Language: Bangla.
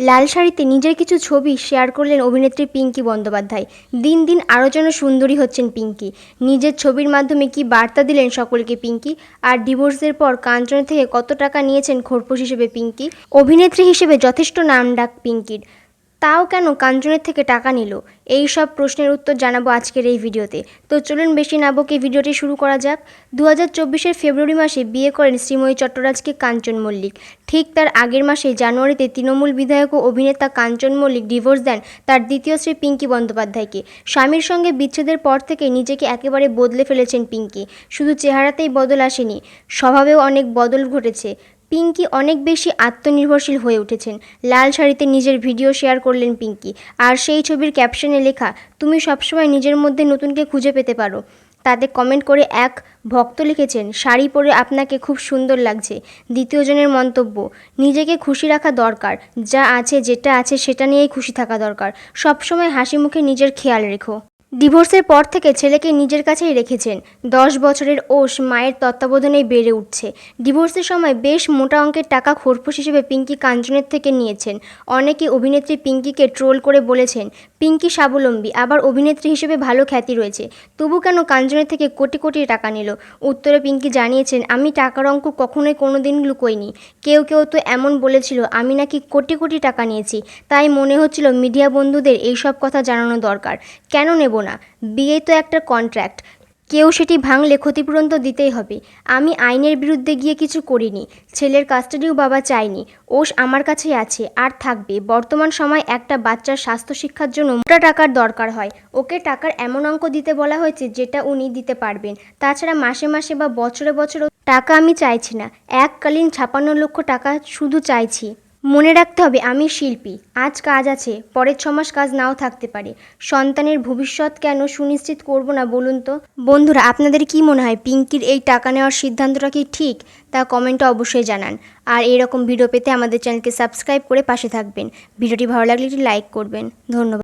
লাল শাড়িতে নিজের কিছু ছবি শেয়ার করলেন অভিনেত্রী পিঙ্কি বন্দ্যোপাধ্যায়। দিন দিন আরও যেন সুন্দরী হচ্ছেন পিঙ্কি। নিজের ছবির মাধ্যমে কি বার্তা দিলেন সকলকে পিঙ্কি? আর ডিভোর্সের পর কাঞ্চনা থেকে কত টাকা নিয়েছেন খোরপোশ হিসেবে পিঙ্কি? অভিনেত্রী হিসেবে যথেষ্ট নামডাক পিঙ্কির, তাও কেন কাঞ্চনের থেকে টাকা নিল? এই সব প্রশ্নের উত্তর জানাবো আজকের এই ভিডিওতে। তো চলুন বেশি না বকে ভিডিওটি শুরু করা যাক। 2024-এর ফেব্রুয়ারি মাসে বিয়ে করেন শ্রীময়ী চট্টরাজকে কাঞ্চন মল্লিক। ঠিক তার আগের মাসে জানুয়ারিতে তৃণমূল বিধায়ক ও অভিনেতা কাঞ্চন মল্লিক ডিভোর্স দেন তার দ্বিতীয় স্ত্রী পিঙ্কি বন্দ্যোপাধ্যায়কে। স্বামীর সঙ্গে বিচ্ছেদের পর থেকে নিজেকে একেবারে বদলে ফেলেছেন পিঙ্কি। শুধু চেহারাতেই বদল আসেনি, স্বভাবেও অনেক বদল ঘটেছে। পিঙ্কি অনেক বেশি আত্মনির্ভরশীল হয়ে উঠেছেন। লাল শাড়িতে নিজের ভিডিও শেয়ার করলেন পিঙ্কি, আর সেই ছবির ক্যাপশনে লেখা, তুমি সবসময় নিজের মধ্যে নতুনকে খুঁজে পেতে পারো। তাতে কমেন্ট করে এক ভক্ত লিখেছেন, শাড়ি পরে আপনাকে খুব সুন্দর লাগছে। দ্বিতীয় জনের মন্তব্য, নিজেকে খুশি রাখা দরকার, যা আছে যেটা আছে সেটা নিয়েই খুশি থাকা দরকার। সবসময় হাসি মুখে নিজের খেয়াল রেখো। ডিভোর্সের পর থেকে ছেলেকে নিজের কাছেই রেখেছেন। 10 বছরের ওষ মায়ের তত্ত্বাবধানেই বেড়ে উঠছে। ডিভোর্সের সময় বেশ মোটা অঙ্কের টাকা খোরপোশ হিসেবে পিঙ্কি কাঞ্চনের থেকে নিয়েছেন। অনেকে অভিনেত্রী পিঙ্কিকে ট্রোল করে বলেছেন, পিঙ্কি স্বাবলম্বী, আবার অভিনেত্রী হিসেবে ভালো খ্যাতি রয়েছে, তবু কেন কাঞ্চনের থেকে কোটি কোটি টাকা নিল? উত্তরে পিঙ্কি জানিয়েছেন, আমি টাকার অঙ্ক কখনোই কোনোদিন লুকোইনি। কেউ কেউ তো এমন বলেছিল আমি নাকি কোটি কোটি টাকা নিয়েছি, তাই মনে হচ্ছিল মিডিয়া বন্ধুদের এইসব কথা জানানো দরকার। কেন নেব না? বিয়ে তো একটা কন্ট্রাক্ট, কেউ সেটি ভাঙলে ক্ষতিপূরণ তো দিতেই হবে। আমি আইনের বিরুদ্ধে গিয়ে কিছু করিনি। ছেলের কাস্টাডিও বাবা চায়নি। ওষ আমার কাছেই আছে আর থাকবে। বর্তমান সময় একটা বাচ্চার স্বাস্থ্য শিক্ষার জন্য মোটা টাকার দরকার হয়। ওকে টাকার এমন অঙ্ক দিতে বলা হয়েছে যেটা উনি দিতে পারবেন। তাছাড়া মাসে মাসে বা বছরে বছরে টাকা আমি চাইছি না, এককালীন 56 লক্ষ টাকা শুধু চাইছি। মনে রাখতে হবে আমি শিল্পী, আজ কাজ আছে, পরের 6 মাস কাজ নাও থাকতে পারে। সন্তানের ভবিষ্যৎ কেন সুনিশ্চিত করব না বলুন তো? বন্ধুরা, আপনাদের কি মনে হয় পিঙ্কির এই টাকা নেওয়ার সিদ্ধান্তটা কি ঠিক? তা কমেন্টে অবশ্যই জানান। আর এরকম ভিডিও পেতে আমাদের চ্যানেলকে সাবস্ক্রাইব করে পাশে থাকবেন। ভিডিওটি ভালো লাগলে একটি লাইক করবেন। ধন্যবাদ।